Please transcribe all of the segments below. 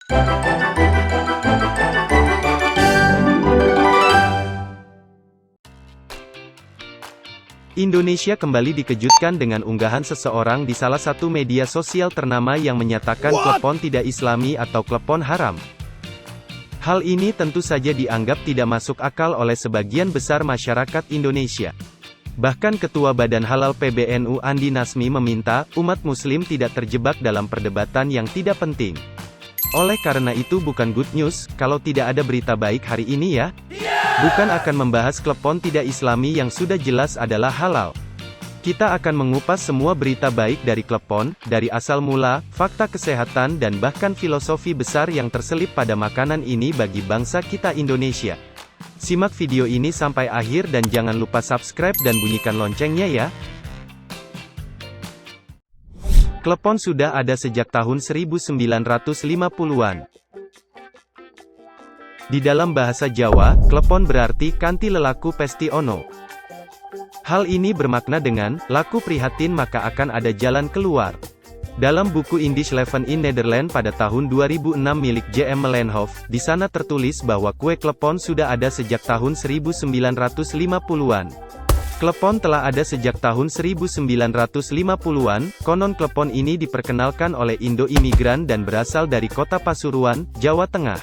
Indonesia kembali dikejutkan dengan unggahan seseorang di salah satu media sosial ternama yang menyatakan klepon tidak islami atau klepon haram. Hal ini tentu saja dianggap tidak masuk akal oleh sebagian besar masyarakat Indonesia. Bahkan Ketua Badan Halal PBNU Andi Nazmi meminta, umat muslim tidak terjebak dalam perdebatan yang tidak penting. Oleh karena itu bukan good news, kalau tidak ada berita baik hari ini ya. Bukan akan membahas klepon tidak islami yang sudah jelas adalah halal. Kita akan mengupas semua berita baik dari klepon, dari asal mula, fakta kesehatan dan bahkan filosofi besar yang terselip pada makanan ini bagi bangsa kita Indonesia. Simak video ini sampai akhir dan jangan lupa subscribe dan bunyikan loncengnya ya. Klepon sudah ada sejak tahun 1950-an. Di dalam bahasa Jawa, klepon berarti kanthi lelaku pesti ono. Hal ini bermakna dengan, laku prihatin maka akan ada jalan keluar. Dalam buku Indisch Leven in Nederland pada tahun 2006 milik J.M. Melenhof, di sana tertulis bahwa kue klepon sudah ada sejak tahun 1950-an. Klepon telah ada sejak tahun 1950-an, konon klepon ini diperkenalkan oleh Indo-imigran dan berasal dari kota Pasuruan, Jawa Tengah.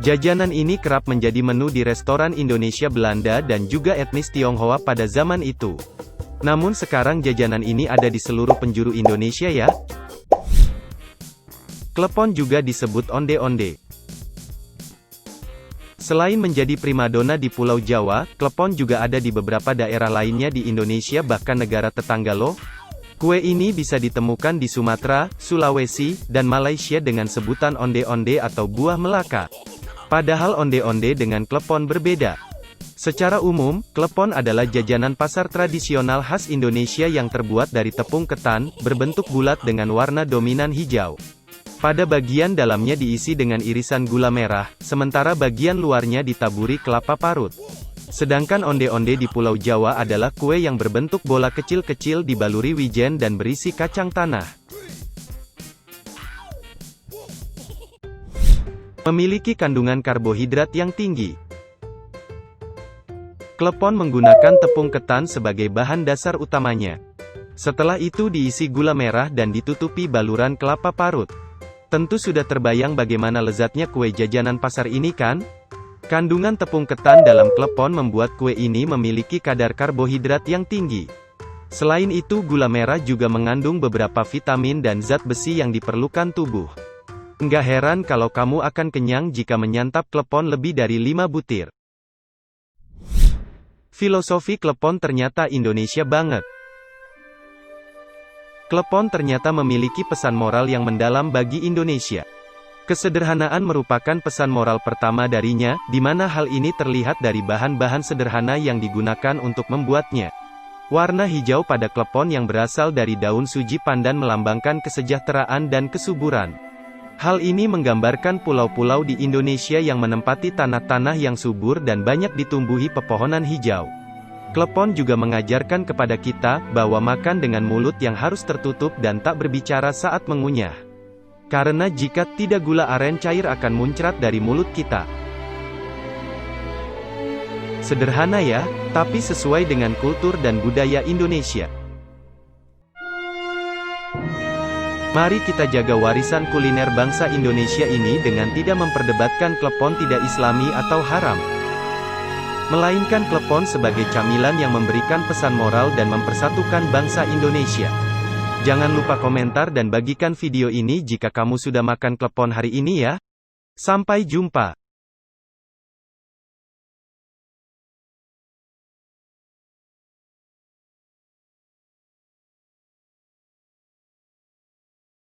Jajanan ini kerap menjadi menu di restoran Indonesia Belanda dan juga etnis Tionghoa pada zaman itu. Namun sekarang jajanan ini ada di seluruh penjuru Indonesia ya. Klepon juga disebut onde-onde. Selain menjadi primadona di Pulau Jawa, klepon juga ada di beberapa daerah lainnya di Indonesia bahkan negara tetangga loh. Kue ini bisa ditemukan di Sumatera, Sulawesi, dan Malaysia dengan sebutan onde-onde atau buah Melaka. Padahal onde-onde dengan klepon berbeda. Secara umum, klepon adalah jajanan pasar tradisional khas Indonesia yang terbuat dari tepung ketan, berbentuk bulat dengan warna dominan hijau. Pada bagian dalamnya diisi dengan irisan gula merah, sementara bagian luarnya ditaburi kelapa parut. Sedangkan onde-onde di Pulau Jawa adalah kue yang berbentuk bola kecil-kecil dibaluri wijen dan berisi kacang tanah. Memiliki kandungan karbohidrat yang tinggi. Klepon menggunakan tepung ketan sebagai bahan dasar utamanya. Setelah itu diisi gula merah dan ditutupi baluran kelapa parut. Tentu sudah terbayang bagaimana lezatnya kue jajanan pasar ini kan? Kandungan tepung ketan dalam klepon membuat kue ini memiliki kadar karbohidrat yang tinggi. Selain itu gula merah juga mengandung beberapa vitamin dan zat besi yang diperlukan tubuh. Nggak heran kalau kamu akan kenyang jika menyantap klepon lebih dari 5 butir. Filosofi klepon ternyata Indonesia banget. Klepon ternyata memiliki pesan moral yang mendalam bagi Indonesia. Kesederhanaan merupakan pesan moral pertama darinya, di mana hal ini terlihat dari bahan-bahan sederhana yang digunakan untuk membuatnya. Warna hijau pada klepon yang berasal dari daun suji pandan melambangkan kesejahteraan dan kesuburan. Hal ini menggambarkan pulau-pulau di Indonesia yang menempati tanah-tanah yang subur dan banyak ditumbuhi pepohonan hijau. Klepon juga mengajarkan kepada kita, bahwa makan dengan mulut yang harus tertutup dan tak berbicara saat mengunyah. Karena jika tidak gula aren cair akan muncrat dari mulut kita. Sederhana ya, tapi sesuai dengan kultur dan budaya Indonesia. Mari kita jaga warisan kuliner bangsa Indonesia ini dengan tidak memperdebatkan klepon tidak islami atau haram. Melainkan klepon sebagai camilan yang memberikan pesan moral dan mempersatukan bangsa Indonesia. Jangan lupa komentar dan bagikan video ini jika kamu sudah makan klepon hari ini ya. Sampai jumpa.